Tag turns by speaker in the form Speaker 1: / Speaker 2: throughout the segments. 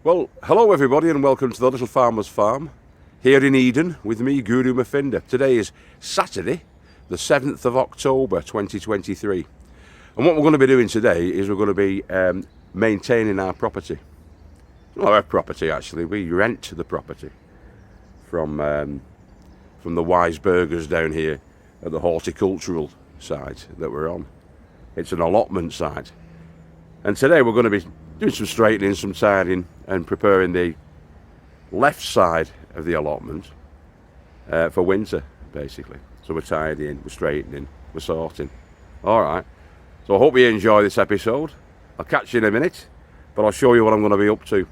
Speaker 1: Well, hello everybody and welcome to the Little Farmer's Farm here in Eden with me, Guru Mafinda. Today is Saturday, the 7th of October 2023. And what we're going to be doing today is we're going to be maintaining our property. Not our property actually, we rent the property from the Wise Burgers down here at the horticultural site that we're on. It's an allotment site. And today we're going to be doing some straightening, some tidying and preparing the left side of the allotment for winter, basically. So we're tidying, we're straightening, we're sorting. Alright, so I hope you enjoy this episode. I'll catch you in a minute, but I'll show you what I'm going to be up to.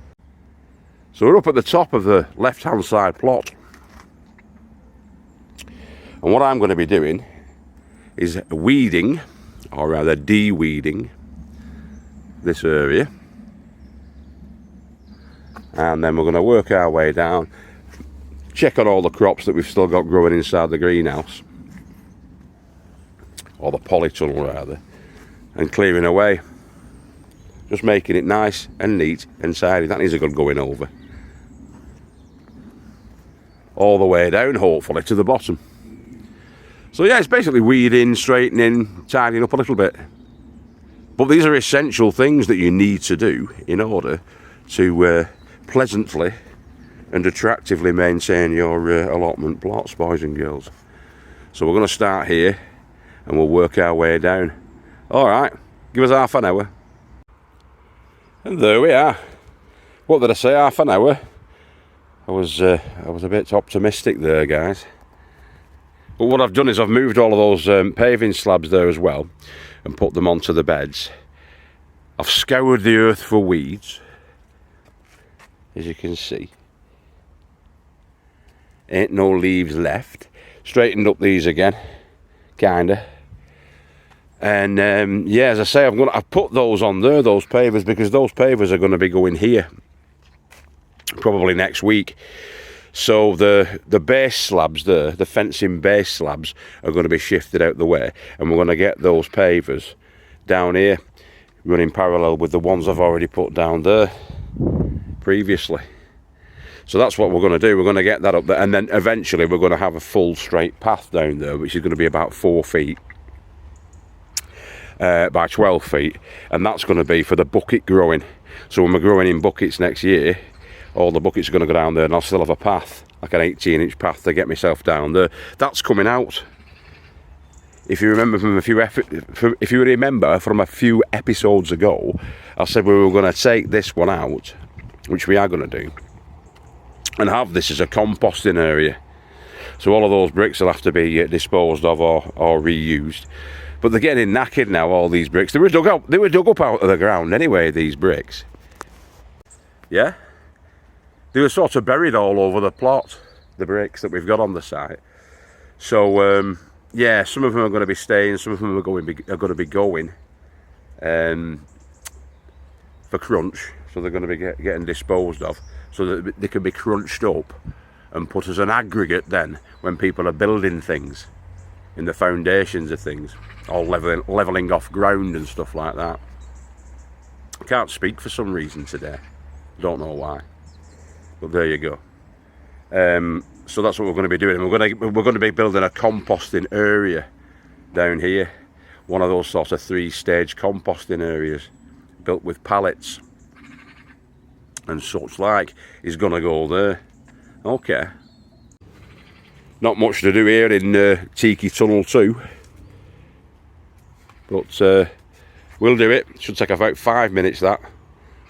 Speaker 1: So we're up at the top of the left hand side plot. And what I'm going to be doing is weeding, or rather de-weeding, this area. And then we're going to work our way down, check on all the crops that we've still got growing inside the greenhouse, or the polytunnel rather, and clearing away, just making it nice and neat and tidy. That needs a good going over, all the way down hopefully to the bottom. So yeah, it's basically weeding, straightening, tidying up a little bit. But these are essential things that you need to do in order to pleasantly and attractively maintain your allotment plots, boys and girls. So we're going to start here and we'll work our way down. Alright, give us half an hour. And there we are. What did I say, half an hour? I was a bit optimistic there, guys. But what I've done is I've moved all of those paving slabs there as well and put them onto the beds. I've scoured the earth for weeds, as you can see. Ain't no leaves left. Straightened up these again, kinda. And yeah, as I say, I've put those on there, those pavers, because those pavers are going to be going here probably next week. So the base slabs there, the fencing base slabs, are going to be shifted out the way, and we're going to get those pavers down here running parallel with the ones I've already put down there previously. So that's what we're going to do. We're going to get that up there, and then eventually we're going to have a full straight path down there, which is going to be about 4 feet by 12 feet, and that's going to be for the bucket growing. So when we're growing in buckets next year, all the buckets are going to go down there, and I'll still have a path, like an 18-inch path to get myself down there. That's coming out. If you remember from a few episodes ago, I said we were going to take this one out, which we are going to do, and have this as a composting area. So all of those bricks will have to be disposed of or reused. But they're getting knackered now, all these bricks. They were dug up out of the ground anyway, these bricks. Yeah? They were sort of buried all over the plot, the bricks that we've got on the site. So, yeah, some of them are going to be staying, some of them are going to be going for crunch. So they're going to be getting disposed of, so that they can be crunched up and put as an aggregate then when people are building things in the foundations of things, all levelling off ground and stuff like that. I can't speak for some reason today. Don't know why. But there you go. So that's what we're going to be doing. We're going to be building a composting area down here. One of those sort of 3-stage composting areas built with pallets and such like is going to go there. Okay. Not much to do here in Tiki Tunnel 2. But we'll do it. Should take about 5 minutes that,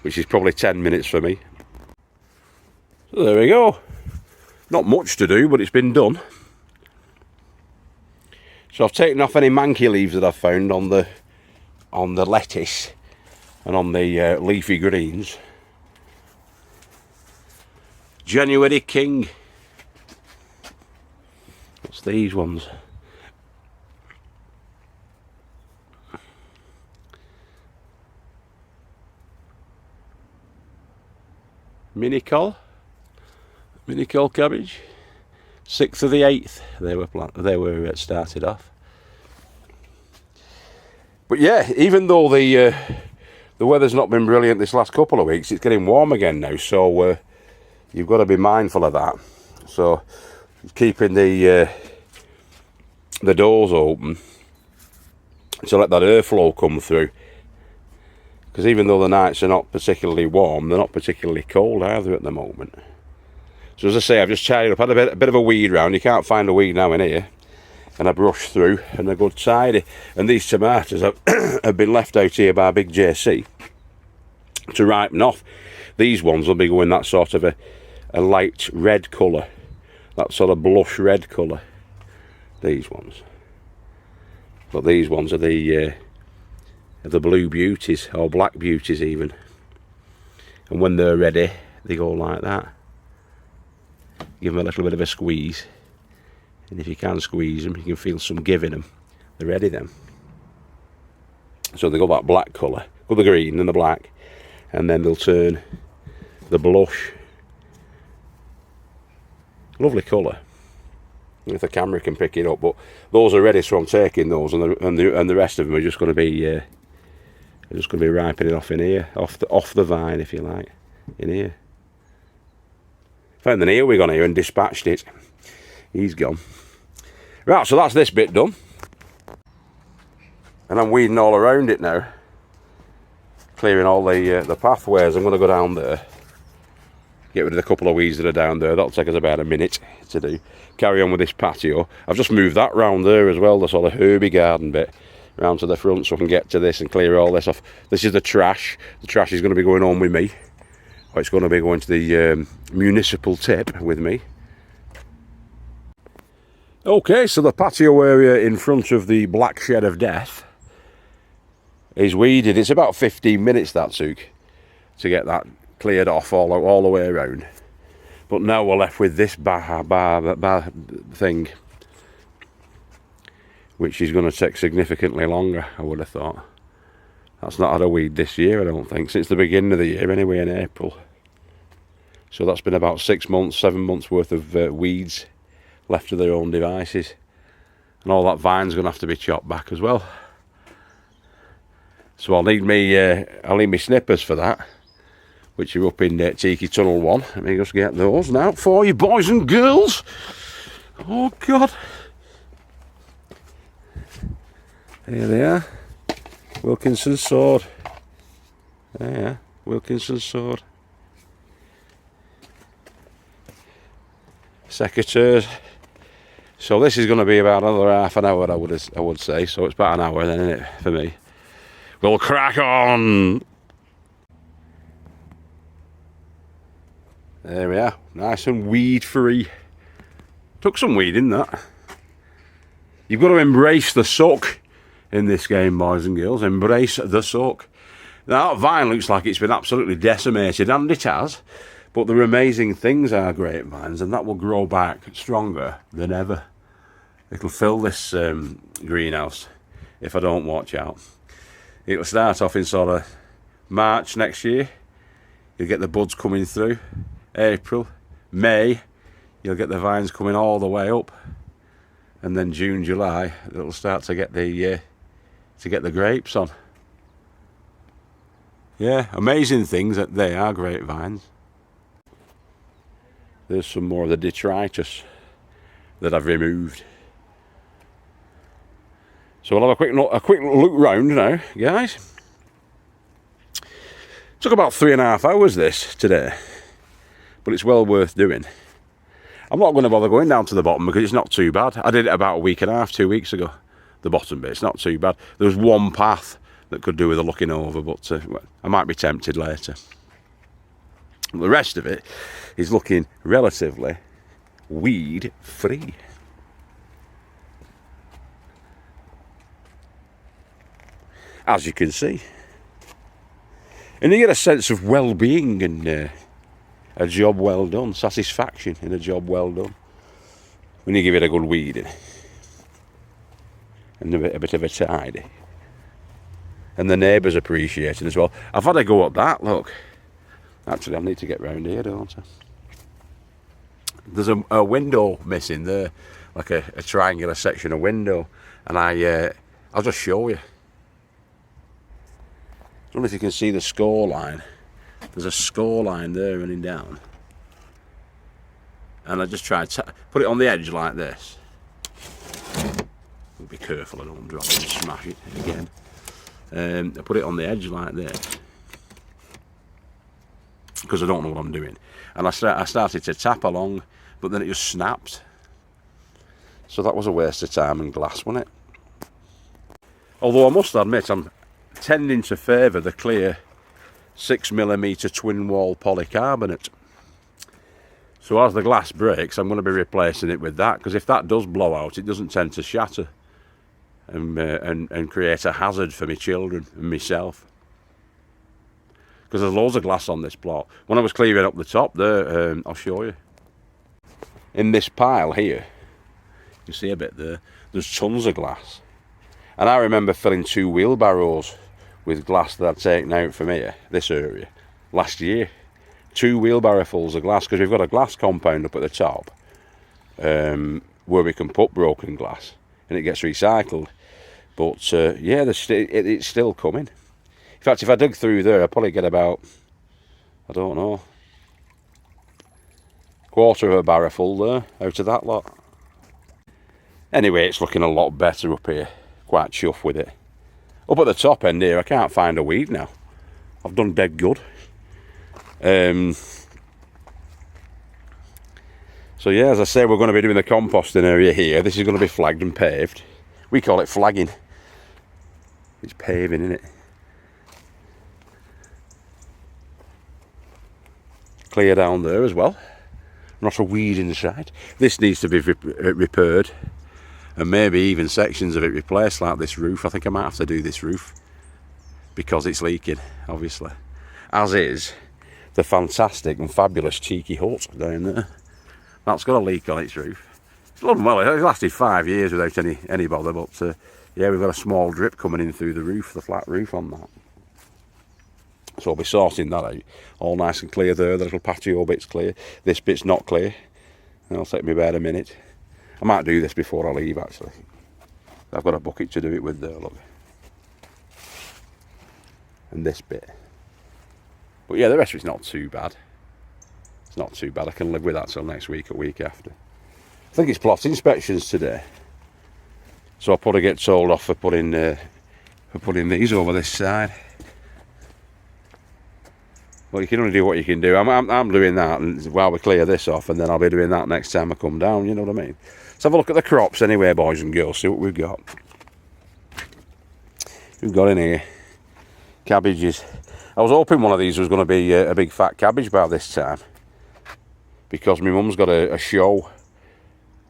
Speaker 1: which is probably 10 minutes for me. So there we go. Not much to do, but it's been done. So I've taken off any manky leaves that I've found on the lettuce and on the leafy greens. January King. What's these ones? Mini col cabbage, 6th of the 8th they were started off. But yeah, even though the the weather's not been brilliant this last couple of weeks. It's getting warm again now, so you've got to be mindful of that. So keeping the doors open to let that airflow come through, because even though the nights are not particularly warm, they're not particularly cold either at the moment. So as I say, I've just tidied up, had a bit of a weed round. You can't find a weed now in here, and I brushed through and a good tidy. And these tomatoes have been left out here by Big JC to ripen off. These ones will be going that sort of a light red colour, that sort of blush red colour, these ones. But these ones are the blue beauties, or black beauties even. And when they're ready, they go like that. Give them a little bit of a squeeze. And if you can squeeze them, you can feel some give in them. They're ready then. So they go that black colour, go the green and the black, and then they'll turn the blush. Lovely colour. If the camera can pick it up, but those are ready, so I'm taking those, and the rest of them are just going to be ripening off in here, off the vine, if you like, in here. Found an earwig on here and dispatched it. He's gone. Right, so that's this bit done, and I'm weeding all around it now, clearing all the pathways. I'm going to go down there, get rid of the couple of weeds that are down there. That'll take us about a minute to do. Carry on with this patio. I've just moved that round there as well, the sort of herby garden bit, round to the front, so I can get to this and clear all this off. This is the trash. The trash is going to be going home with me. Or it's going to be going to the municipal tip with me. Okay, so the patio area in front of the Black Shed of Death is weeded. It's about 15 minutes that took to get that cleared off all the way around. But now we're left with this bar thing, which is going to take significantly longer, I would have thought. That's not had a weed this year, I don't think, since the beginning of the year anyway, in April. So that's been about 6 months, 7 months worth of weeds left to their own devices, and all that vine's going to have to be chopped back as well. So I'll need me snippers for that, which are up in Tiki Tunnel 1. Let me just get those now for you, boys and girls. Oh God, here they are. Wilkinson's sword. There, Wilkinson's sword. Secateurs. So this is going to be about another half an hour, I would say. So it's about an hour then, isn't it, for me? We'll crack on. There we are, nice and weed free. Took some weed in that. You've got to embrace the suck in this game, boys and girls. Embrace the suck. Now that vine looks like it's been absolutely decimated, and it has, but the amazing things are grapevines, and that will grow back stronger than ever. It'll fill this greenhouse if I don't watch out. It'll start off in sort of March next year. You'll get the buds coming through. April, May, you'll get the vines coming all the way up, and then June, July, it'll start to get the grapes on. Yeah, amazing things that they are, grapevines. There's some more of the detritus that I've removed. So we'll have a quick look round now, guys. Took about 3.5 hours this today, but it's well worth doing. I'm not going to bother going down to the bottom because it's not too bad. I did it about a week and a half, 2 weeks ago. The bottom bit, it's not too bad. There was one path that could do with a looking over, but I might be tempted later. The rest of it is looking relatively weed free. As you can see. And you get a sense of well-being and a job well done, satisfaction in a job well done, when you give it a good weeding and a bit of a tidy. And the neighbours appreciate it as well. I've had a go at that, look. Actually, I need to get round here, don't I? There's a window missing there, like a triangular section of window, and I'll just show you. don't know if you can see the score line. There's a score line there running down. And I just tried to put it on the edge like this. Be careful, I don't drop it and smash it again. I put it on the edge like this because I don't know what I'm doing. And I started to tap along, but then it just snapped. So that was a waste of time and glass, wasn't it? Although I must admit, I'm tending to favour the clear 6mm twin wall polycarbonate. So as the glass breaks, I'm going to be replacing it with that, because if that does blow out, it doesn't tend to shatter and create a hazard for my children and myself. Because there's loads of glass on this plot. When I was clearing up the top there, I'll show you. In this pile here, you see a bit there, there's tons of glass. And I remember filling 2 wheelbarrows with glass that I'd taken out from here, this area, last year. 2 wheelbarrowfuls of glass, because we've got a glass compound up at the top where we can put broken glass and it gets recycled. But yeah, it's still coming. In fact, if I dug through there, I'd probably get about, I don't know, 1/4 of a barrow full there out of that lot. Anyway, it's looking a lot better up here. Quite chuffed with it. Up at the top end here, I can't find a weed now. I've done dead good. So yeah, as I say, we're going to be doing the composting area here. This is going to be flagged and paved. We call it flagging. It's paving, isn't it? Clear down there as well. Not a weed inside. This needs to be repaired, and maybe even sections of it replaced, like this roof. I think I might have to do this roof because it's leaking, obviously. As is the fantastic and fabulous cheeky hut down there. That's got a leak on its roof. It's done well. It lasted 5 years without any bother, but yeah, we've got a small drip coming in through the roof, the flat roof on that. So I'll be sorting that out. All nice and clear there. The little patio bit's clear. This bit's not clear. And it'll take me about a minute. I might do this before I leave, actually. I've got a bucket to do it with there, look. And this bit. But yeah, the rest of it's not too bad. It's not too bad. I can live with that till next week or week after. I think it's plot inspections today. So I'll probably get told off for putting these over this side. Well, you can only do what you can do. I'm doing that and while we clear this off, and then I'll be doing that next time I come down, you know what I mean? Let's have a look at the crops anyway, boys and girls, see what we've got. We've got in here cabbages. I was hoping one of these was going to be a big fat cabbage by this time, because my mum's got a show,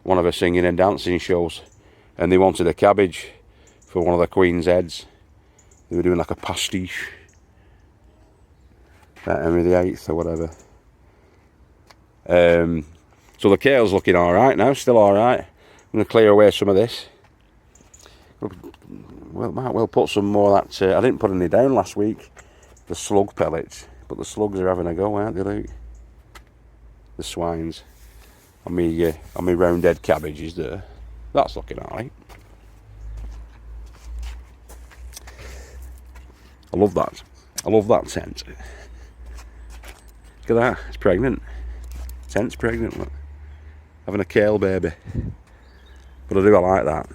Speaker 1: one of her singing and dancing shows, and they wanted a cabbage for one of the Queen's heads. They were doing like a pastiche. Henry VIII or whatever. So the kale's looking alright now, still alright. I'm going to clear away some of this. Well, might well put some more of that. I didn't put any down last week, the slug pellets, but the slugs are having a go, aren't they, Luke? The swines. On me round head cabbages there. That's looking alright. I love that. I love that tent. Look at that, it's pregnant. Tent's pregnant, look. Having a kale baby. But I like that.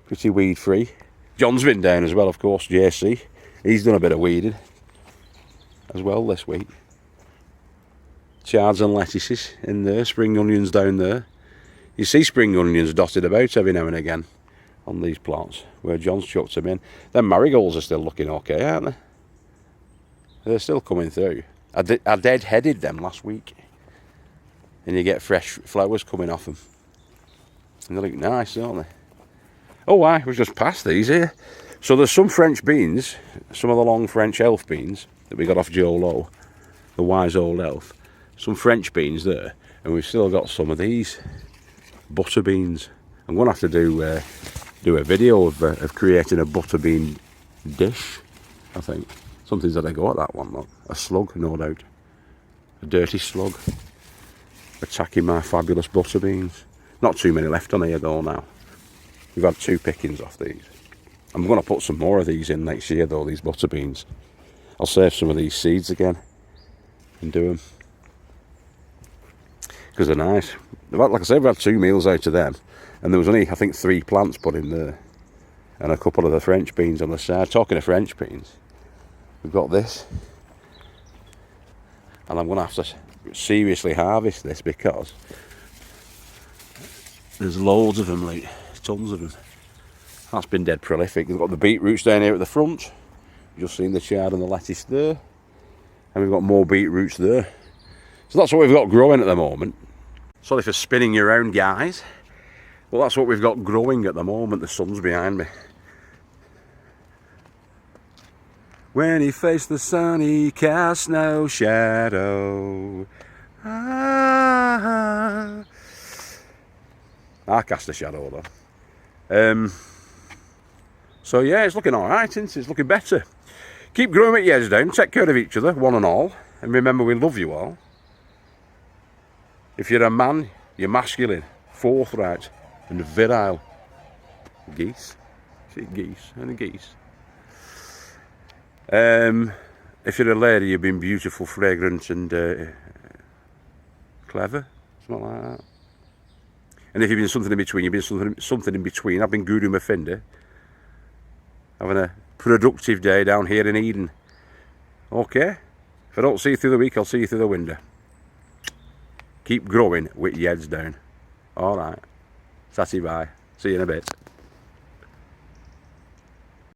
Speaker 1: Pretty weed free. John's been down as well, of course, JC. He's done a bit of weeding as well this week. Chards and lettuces in there, spring onions down there. You see spring onions dotted about every now and again on these plots where John's chucked them in. Them marigolds are still looking okay, aren't they? They're still coming through. I dead-headed them last week. And you get fresh flowers coming off them. And they look nice, don't they? Oh, we've just passed these here. So there's some French beans, some of the long French elf beans that we got off Joe Lowe, the wise old elf. Some French beans there. And we've still got some of these butter beans. I'm going to have to do a video of creating a butter bean dish, I think. Something's had a go at that one, look. A slug, no doubt. A dirty slug. Attacking my fabulous butter beans. Not too many left on here though now. We've had 2 pickings off these. I'm going to put some more of these in next year though, these butter beans. I'll save some of these seeds again and do them, because they're nice. Like I said, we had 2 meals out of them, and there was only, I think, 3 plants put in there, and a couple of the French beans on the side. Talking of French beans, we've got this, and I'm going to have to seriously harvest this because there's loads of them, like tons of them. That's been dead prolific. We've got the beetroots down here at the front. You've just seen the chard and the lettuce there, and we've got more beetroots there. So that's what we've got growing at the moment. Sorry for spinning you around, guys. Well, that's what we've got growing at the moment. The sun's behind me. When he faced the sun, he cast no shadow. I cast a shadow though. So yeah, it's looking alright, isn't it? It's looking better. Keep growing with your heads down, take care of each other, one and all, and remember we love you all. If you're a man, you're masculine, forthright, and virile. Geese. See, geese and geese. If you're a lady, you've been beautiful, fragrant, and clever, something like that. And if you've been something in between, you've been something in between. I've been Guru Mafinde, having a productive day down here in Eden. Okay? If I don't see you through the week, I'll see you through the window. Keep growing with your heads down. Alright. Sassy bye. See you in a bit.